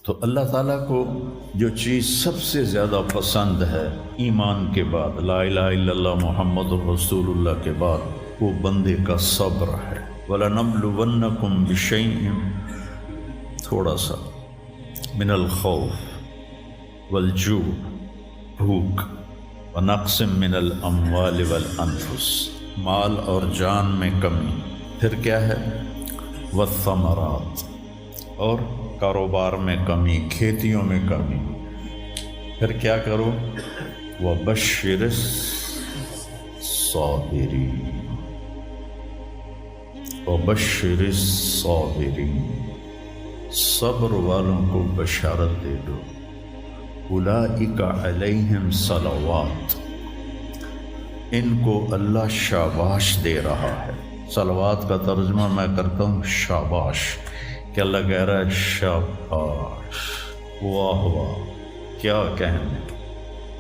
تو اللہ تعالیٰ کو جو چیز سب سے زیادہ پسند ہے ایمان کے بعد، لا الہ الا اللہ محمد رسول اللہ کے بعد، وہ بندے کا صبر ہے۔ وَلَنَبْلُوَنَّكُمْ بِشَيْءٍ، تھوڑا سا، من الخوف والجوع، بھوک، ونقص من الاموال والانفس، مال اور جان میں کمی، پھر کیا ہے، والثمرات، اور کاروبار میں کمی، کھیتیوں میں کمی، پھر کیا کرو، وَبَشِّرِ الصَّابِرِينَ، وَبَشِّرِ الصَّابِرِينَ، صبر والوں کو بشارت دے دو۔ اولئک علیہم صلوات، ان کو اللہ شاباش دے رہا ہے۔ صلوات کا ترجمہ میں کرتا ہوں شاباش، کہ اللہ کہہ رہا ہے شاباش، واہ واہ، کیا کہنے،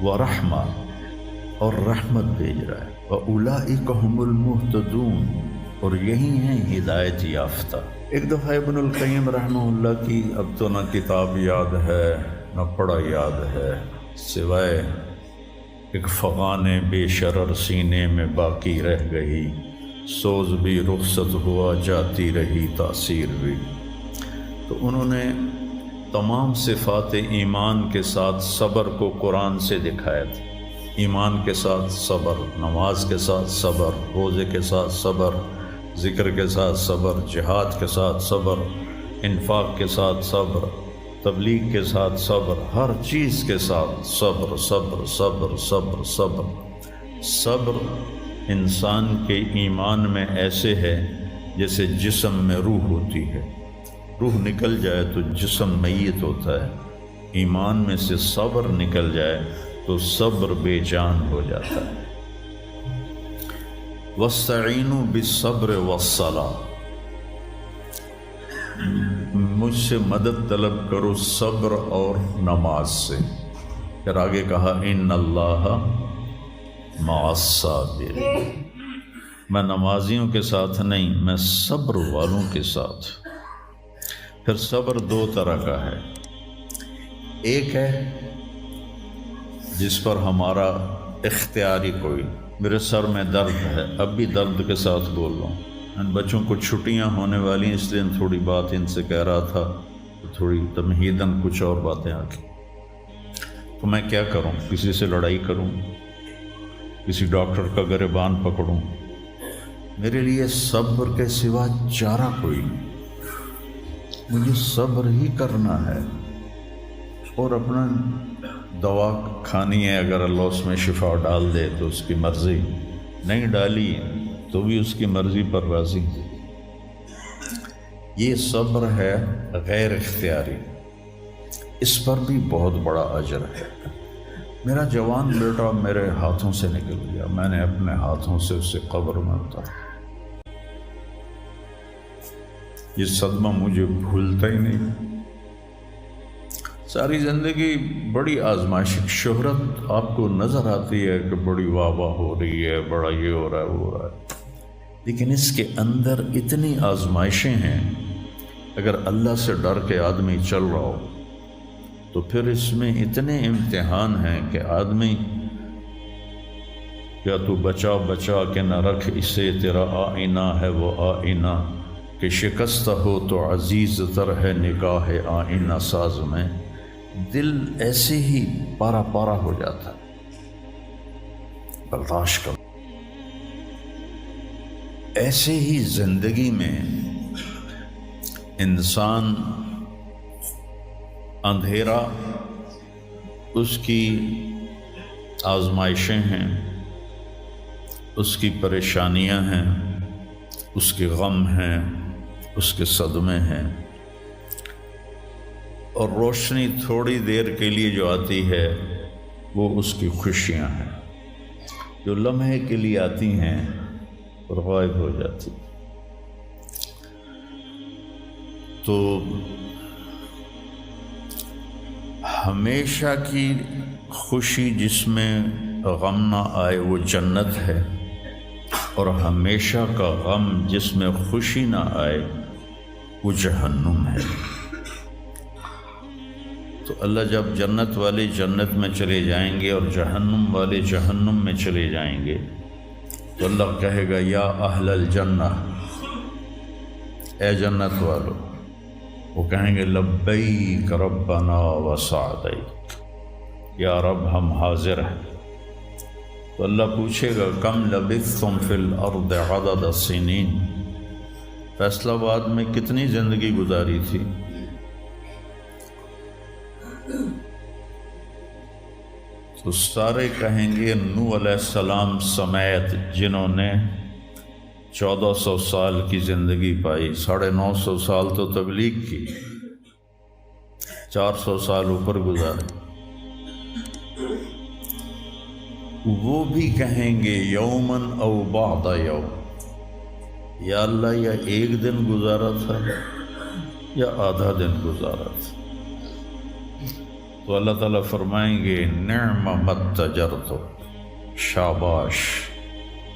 ورحمہ، اور رحمت بھیج رہا ہے، واولئک هم المہتدون، اور یہی ہیں ہدایت یافتہ۔ ایک دفعہ ابن القیم رحمہ اللہ کی اب تو نہ کتاب یاد ہے نہ پڑھا یاد ہے، سوائے ایک فغان بے شرر سینے میں باقی رہ گئی، سوز بھی رخصت ہوا جاتی رہی تاثیر بھی۔ تو انہوں نے تمام صفات ایمان کے ساتھ صبر کو قرآن سے دکھایا تھا۔ ایمان کے ساتھ صبر، نماز کے ساتھ صبر، روزے کے ساتھ صبر، ذکر کے ساتھ صبر، جہاد کے ساتھ صبر، انفاق کے ساتھ صبر، تبلیغ کے ساتھ صبر، ہر چیز کے ساتھ صبر صبر صبر صبر صبر۔ صبر انسان کے ایمان میں ایسے ہے جیسے جسم میں روح ہوتی ہے، روح نکل جائے تو جسم میت ہوتا ہے، ایمان میں سے صبر نکل جائے تو صبر بے جان ہو جاتا ہے۔ وَاسْتَعِینُوا بِالصَّبْرِ وَالصَّلَاةِ، مجھ سے مدد طلب کرو صبر اور نماز سے۔ پھر آگے کہا ان اللہ مع الصابرین، میں نمازیوں کے ساتھ نہیں، میں صبر والوں کے ساتھ۔ پھر صبر دو طرح کا ہے، ایک ہے جس پر ہمارا اختیاری کوئی، میرے سر میں درد ہے، اب بھی درد کے ساتھ بول رہا ہوں، ان بچوں کو چھٹیاں ہونے والی ہیں، اس لیے تھوڑی بات ان سے کہہ رہا تھا، تھوڑی تمہیداً کچھ اور باتیں آ گئی، تو میں کیا کروں، کسی سے لڑائی کروں، کسی ڈاکٹر کا گریبان پکڑوں؟ میرے لیے صبر کے سوا چارہ کوئی نہیں، مجھے صبر ہی کرنا ہے، اور اپنا دوا کھانی ہے، اگر اللہ اس میں شفا ڈال دے تو اس کی مرضی، نہیں ڈالی تو بھی اس کی مرضی پر راضی۔ یہ صبر ہے غیر اختیاری، اس پر بھی بہت بڑا اجر ہے۔ میرا جوان بیٹا میرے ہاتھوں سے نکل گیا، میں نے اپنے ہاتھوں سے اسے قبر میں اتارا، یہ صدمہ مجھے بھولتا ہی نہیں۔ ساری زندگی بڑی آزمائش، شہرت آپ کو نظر آتی ہے کہ بڑی واہ واہ ہو رہی ہے، بڑا یہ ہو رہا ہے وہ ہو رہا ہے، لیکن اس کے اندر اتنی آزمائشیں ہیں، اگر اللہ سے ڈر کے آدمی چل رہا ہو تو پھر اس میں اتنے امتحان ہیں کہ آدمی کیا تو بچا بچا کے نہ رکھ اسے، تیرا آئینہ ہے وہ آئینہ، کہ شکست ہو تو عزیز تر ہے نگاہ آئینہ ساز میں۔ دل ایسے ہی پارا پارا ہو جاتا ہے، برداشت کرو۔ ایسے ہی زندگی میں انسان اندھیرا اس کی آزمائشیں ہیں، اس کی پریشانیاں ہیں، اس کے غم ہیں، اس کے صدمے ہیں، اور روشنی تھوڑی دیر کے لیے جو آتی ہے وہ اس کی خوشیاں ہیں، جو لمحے کے لیے آتی ہیں اور غائب ہو جاتی۔ تو ہمیشہ کی خوشی جس میں غم نہ آئے وہ جنت ہے، اور ہمیشہ کا غم جس میں خوشی نہ آئے وہ جہنم ہے۔ تو اللہ جب جنت والے جنت میں چلے جائیں گے اور جہنم والے جہنم میں چلے جائیں گے تو اللہ کہے گا یا اہل الجنہ، اے جنت والو، وہ کہیں گے لبیک ربنا وسعدیک، یا رب ہم حاضر ہیں۔ تو اللہ پوچھے گا کم لبثتم فی الارض عدد السنین، فیصل آباد میں کتنی زندگی گزاری تھی؟ تو سارے کہیں گے نوح علیہ السلام سمیت جنہوں نے 1400 سال کی زندگی پائی، 950 سال تو تبلیغ کی، 400 سال اوپر گزارے، وہ بھی کہیں گے یومن او بعد یوم، یا اللہ یا ایک دن گزارا تھا یا آدھا دن گزارا تھا۔ تو اللہ تعالیٰ فرمائیں گے نعم متجرت، شاباش،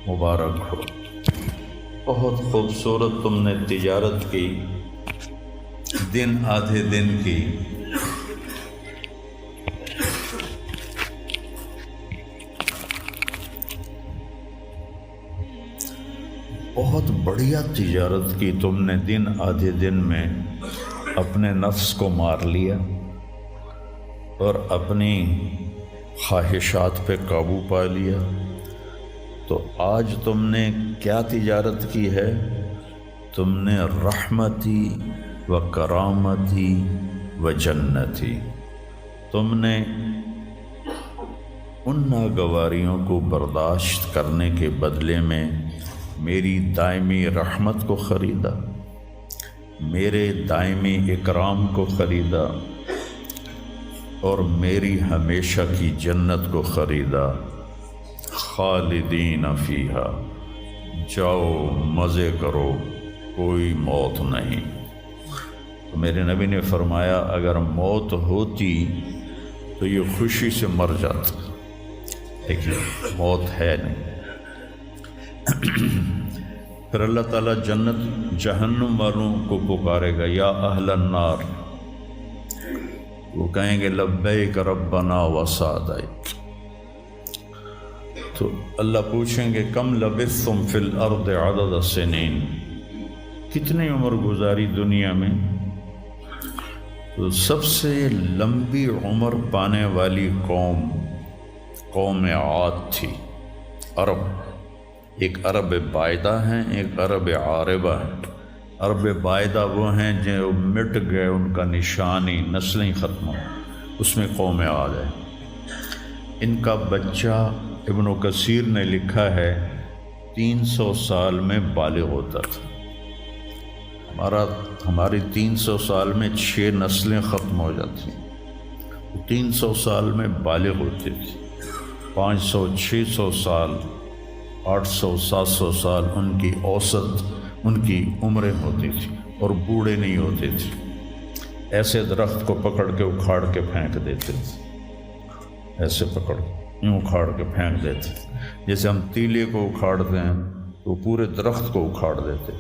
مبارک ہو، بہت خوبصورت تم نے تجارت کی، دن آدھے دن کی، بہت بڑھیا تجارت کی تم نے، دن آدھے دن میں اپنے نفس کو مار لیا اور اپنی خواہشات پہ قابو پا لیا۔ تو آج تم نے کیا تجارت کی ہے؟ تم نے رحمتی و کرامتی و جنتی، تم نے ان ناگواریوں کو برداشت کرنے کے بدلے میں میری دائمی رحمت کو خریدا، میرے دائمی اکرام کو خریدا اور میری ہمیشہ کی جنت کو خریدا۔ خالدین فیہا، جاؤ مزے کرو، کوئی موت نہیں۔ تو میرے نبی نے فرمایا اگر موت ہوتی تو یہ خوشی سے مر جاتا، لیکن موت ہے نہیں۔ پھر اللہ تعالیٰ جنت جہنم والوں کو پکارے گا یا اہل النار، وہ کہیں گے لبیک ربنا وسعدیک۔ تو اللہ پوچھیں گے کم لبثتم فی الارض عدد السنین، کتنی عمر گزاری دنیا میں؟ تو سب سے لمبی عمر پانے والی قوم عاد تھی، عرب۔ ایک عرب بائدہ ہیں، ایک عرب عاربہ ہیں۔ عرب بائدہ وہ ہیں جو مٹ گئے، ان کا نشانی نسلیں ختم ہو، اس میں قوم عاد ہے۔ ان کا بچہ ابن کثیر نے لکھا ہے 300 سال میں بالغ ہوتا تھا۔ ہماری 300 سال میں 6 نسلیں ختم ہو جاتی، 300 سال میں بالغ ہوتی تھی۔ 500 600 سال 800 700 سال ان کی اوسط ان کی عمریں ہوتی تھی اور بوڑھے نہیں ہوتے تھے۔ ایسے درخت کو پکڑ کے اکھاڑ کے پھینک دیتے تھے، ایسے پکڑ یوں اکھاڑ کے پھینک دیتے تھے، جیسے ہم تیلے کو اکھاڑتے ہیں تو پورے درخت کو اکھاڑ دیتے۔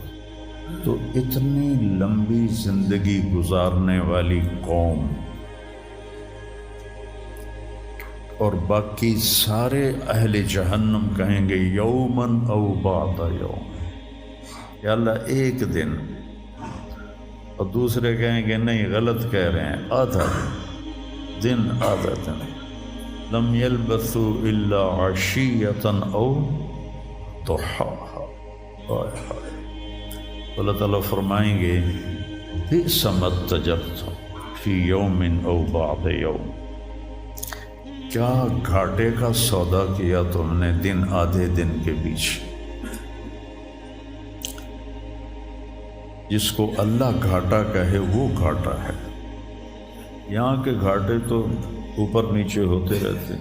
تو اتنی لمبی زندگی گزارنے والی قوم، اور باقی سارے اہل جہنم کہیں گے یومن او بعد یوم، یا اللہ ایک دن، اور دوسرے کہیں گے نہیں غلط کہہ رہے ہیں، آدھا دن، آدھا دن۔ لم یلبثوا الا عشیۃ او ضحاہا۔ اللہ تعالیٰ فرمائیں گے بئس ما اتجرتم فی یوم او بعد یوم، کیا گھاٹے کا سودا کیا تم نے دن آدھے دن کے بیچ۔ جس کو اللہ گھاٹا کہے وہ گھاٹا ہے، یہاں کے گھاٹے تو اوپر نیچے ہوتے رہتے۔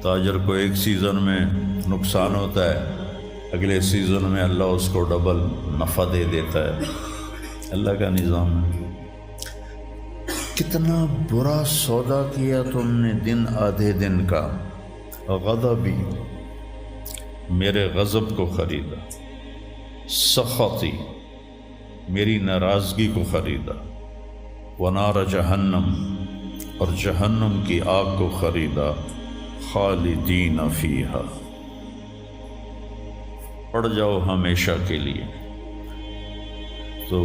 تاجر کو ایک سیزن میں نقصان ہوتا ہے، اگلے سیزن میں اللہ اس کو ڈبل نفع دے دیتا ہے، اللہ کا نظام ہے۔ کتنا برا سودا کیا تم نے دن آدھے دن کا۔ غضبی، میرے غضب کو خریدا، سخطی، میری ناراضگی کو خریدا، ونار جہنم، اور جہنم کی آگ کو خریدا، خالدین فیہا، پڑ جاؤ ہمیشہ کے لیے۔ تو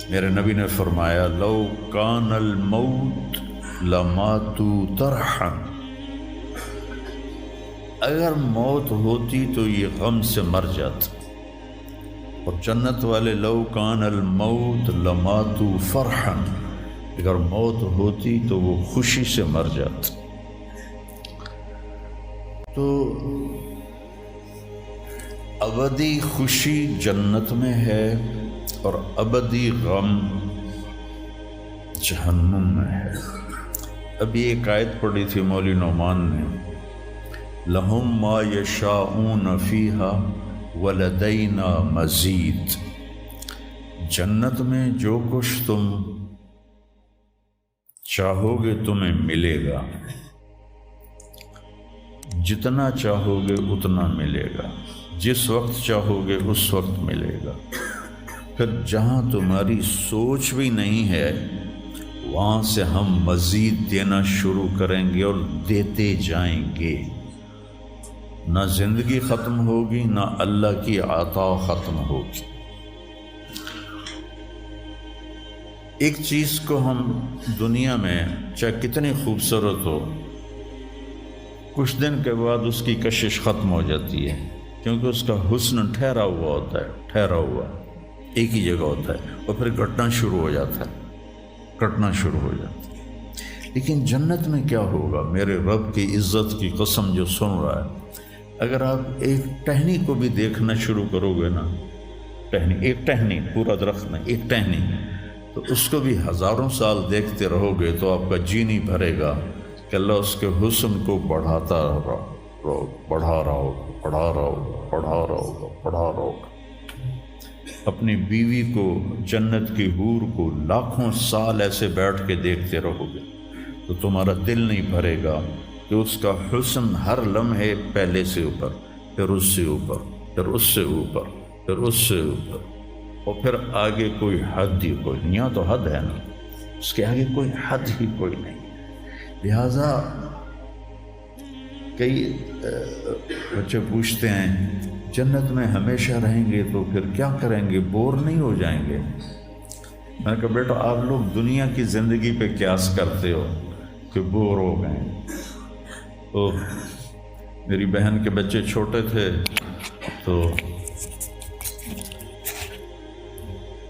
میرے نبی نے فرمایا لو کان الموت لماتوا طرحا، اگر موت ہوتی تو یہ غم سے مر جاتے، اور جنت والے لو کان الموت لماتوا فرحا، اگر موت ہوتی تو وہ خوشی سے مر جاتے۔ تو ابدی خوشی جنت میں ہے اور ابدی غم جہنم میں ہے۔ ابھی ایک آیت پڑھی تھی مولوی نعمان نے، لہم ما یشاءون فیہا ولدینا مزید، جنت میں جو کچھ تم چاہو گے تمہیں ملے گا، جتنا چاہو گے اتنا ملے گا، جس وقت چاہو گے اس وقت ملے گا۔ پھر جہاں تمہاری سوچ بھی نہیں ہے وہاں سے ہم مزید دینا شروع کریں گے اور دیتے جائیں گے، نہ زندگی ختم ہوگی نہ اللہ کی عطا ختم ہوگی۔ ایک چیز کو ہم دنیا میں چاہے کتنی خوبصورت ہو، کچھ دن کے بعد اس کی کشش ختم ہو جاتی ہے، کیونکہ اس کا حسن ٹھہرا ہوا ہوتا ہے، ٹھہرا ہوا ایک ہی جگہ ہوتا ہے، اور پھر کٹنا شروع ہو جاتا ہے، کٹنا شروع ہو جاتا ہے۔ لیکن جنت میں کیا ہوگا؟ میرے رب کی عزت کی قسم جو سن رہا ہے، اگر آپ ایک ٹہنی کو بھی دیکھنا شروع کرو گے نا، ایک ٹہنی، پورا درخت نہیں، ایک ٹہنی، تو اس کو بھی ہزاروں سال دیکھتے رہو گے تو آپ کا جی نہیں بھرے گا کہ اللہ اس کے حسن کو بڑھاتا رہو، بڑھا رہا ہوگا، بڑھا رہا ہوگا، بڑھا رہا ہوگا، بڑھا رہا ہوگا۔ اپنی بیوی کو، جنت کی حور کو لاکھوں سال ایسے بیٹھ کے دیکھتے رہو گے تو تمہارا دل نہیں بھرے گا کہ اس کا حسن ہر لمحے پہلے سے اوپر، پھر اس سے اوپر، پھر اس سے اوپر، پھر اس سے اوپر، اور پھر آگے کوئی حد ہی کوئی نہیں۔ یہاں تو حد ہے نا، اس کے آگے کوئی حد ہی کوئی نہیں۔ لہٰذا کئی بچے پوچھتے ہیں جنت میں ہمیشہ رہیں گے تو پھر کیا کریں گے، بور نہیں ہو جائیں گے؟ میں نے کہا بیٹا آپ لوگ دنیا کی زندگی پہ قیاس کرتے ہو کہ بور ہو گئے۔ تو میری بہن کے بچے چھوٹے تھے تو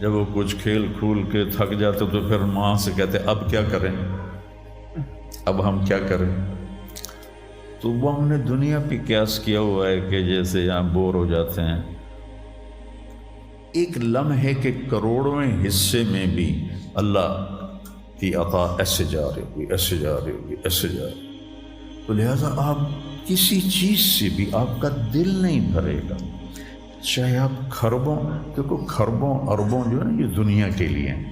جب وہ کچھ کھیل کھول کے تھک جاتے تو پھر ماں سے کہتے اب کیا کریں، اب ہم کیا کریں؟ تو وہ ہم نے دنیا پہ قیاس کیا ہوا ہے کہ جیسے یہاں بور ہو جاتے ہیں، ایک لمحے کے کروڑویں حصے میں بھی اللہ کی عطا ایسے جا رہی ہوگی، ایسے جا رہی ہوگی، ایسے جا رہی ہوگی۔ تو لہٰذا آپ کسی چیز سے بھی آپ کا دل نہیں بھرے گا، چاہے آپ خربوں، دیکھو خربوں اربوں جو ہے نا یہ دنیا کے لیے ہیں،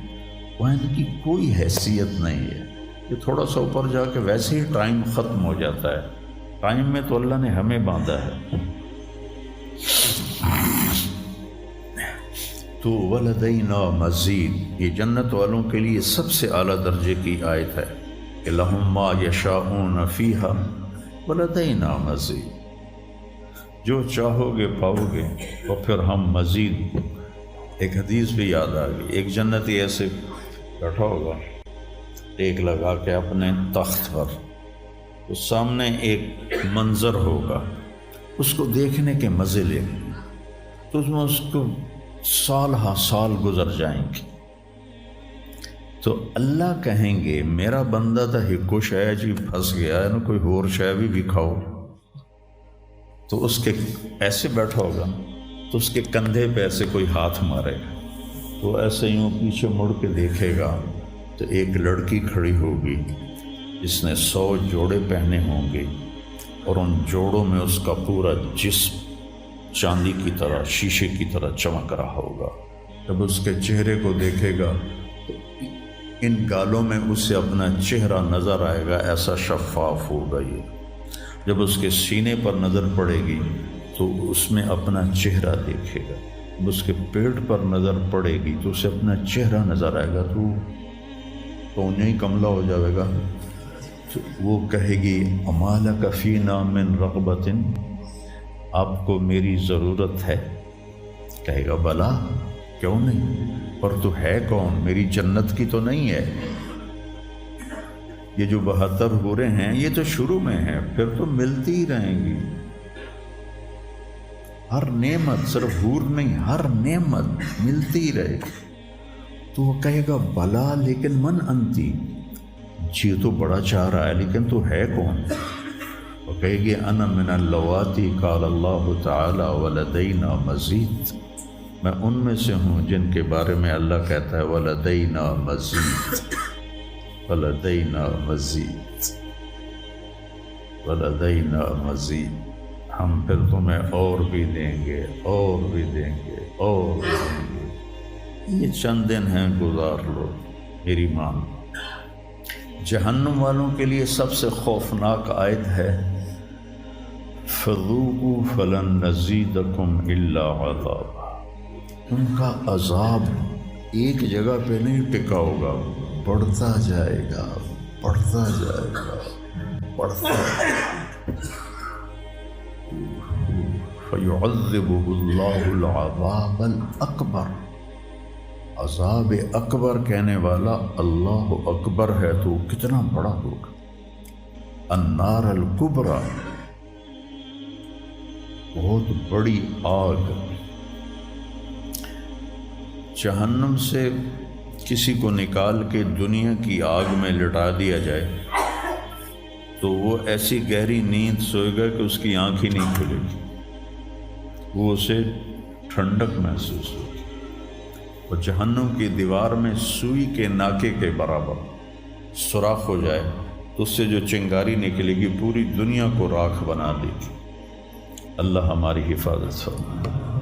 وہاں ان کی کوئی حیثیت نہیں ہے۔ یہ تھوڑا سا اوپر جا کے ویسے ہی ٹائم ختم ہو جاتا ہے، ٹائم میں تو اللہ نے ہمیں باندھا ہے۔ تو ولدینا مزید، یہ جنت والوں کے لیے سب سے اعلیٰ درجے کی آیت ہے کہ لہم ما یشاءون فیہا ولدینا مزید، جو چاہو گے پاؤ گے، اور پھر ہم مزید۔ ایک حدیث بھی یاد آ گئی، ایک جنتی ایسے بیٹھا ہوگا ٹیک لگا کے اپنے تخت پر، تو سامنے ایک منظر ہوگا، اس کو دیکھنے کے مزے لے، تو اس میں اس کو سال ہا سال گزر جائیں گے۔ تو اللہ کہیں گے میرا بندہ تھا ہکو شے جی پھنس گیا ہے نا، کوئی اور شے بھی کھاؤ۔ تو اس کے ایسے بیٹھا ہوگا تو اس کے کندھے پہ ایسے کوئی ہاتھ مارے گا، تو ایسے یوں پیچھے مڑ کے دیکھے گا تو ایک لڑکی کھڑی ہوگی جس نے 100 جوڑے پہنے ہوں گے، اور ان جوڑوں میں اس کا پورا جسم چاندی کی طرح، شیشے کی طرح چمک رہا ہوگا۔ جب اس کے چہرے کو دیکھے گا تو ان گالوں میں اسے اپنا چہرہ نظر آئے گا، ایسا شفاف ہوگا یہ۔ جب اس کے سینے پر نظر پڑے گی تو اس میں اپنا چہرہ دیکھے گا، جب اس کے پیٹ پر نظر پڑے گی تو اسے اپنا چہرہ نظر آئے گا، تو تو انہیں ہی کملہ ہو جائے گا. تو وہ کہے گی اما لک فینا من رغبۃ، آپ کو میری ضرورت ہے؟ کہے گا بلا، کیوں نہیں، پر تو ہے کون، میری جنت کی تو نہیں ہے. یہ جو 72 حوریں ہیں یہ تو شروع میں ہیں، پھر تو ملتی ہی رہیں گی. ہر نعمت، صرف حور نہیں، ہر نعمت ملتی رہے. تو وہ کہے گا بلا لیکن من انتی، جی تو بڑا چاہ رہا ہے لیکن تو ہے کون؟ وہ کہے گی انا من اللواتی قال اللہ تعالی ولدینا مزید، میں ان میں سے ہوں جن کے بارے میں اللہ کہتا ہے ولدینا مزید، ولدینا مزید، ولدینا مزید، ہم پھر تمہیں اور بھی دیں گے، اور بھی دیں گے، اور بھی دیں گے. یہ چند دن ہیں، گزار لو، میری مان. جہنم والوں کے لیے سب سے خوفناک آیت ہے فَذُوقُوا فَلَن نَّزِيدَكُمْ إِلَّا عَذَابًا. ان کا عذاب ایک جگہ پہ نہیں ٹکا ہوگا، بڑھتا جائے گا، بڑھتا جائے گا، بڑھتا جائے گا. فَيُعَذِّبُهُ اللَّهُ الْعَذَابَ الْأَكْبَرَ. عذاب اکبر کہنے والا اللہ اکبر ہے تو کتنا بڑا ہوگا. النار الکبریٰ، بہت بڑی آگ. جہنم سے کسی کو نکال کے دنیا کی آگ میں لٹا دیا جائے تو وہ ایسی گہری نیند سوئے گا کہ اس کی آنکھ ہی نہیں کھلے گی، وہ اسے ٹھنڈک محسوس ہوگی. اور جہنم کی دیوار میں سوئی کے ناکے کے برابر سوراخ ہو جائے تو اس سے جو چنگاری نکلے گی پوری دنیا کو راکھ بنا دے گی. اللہ ہماری حفاظت فرمائے.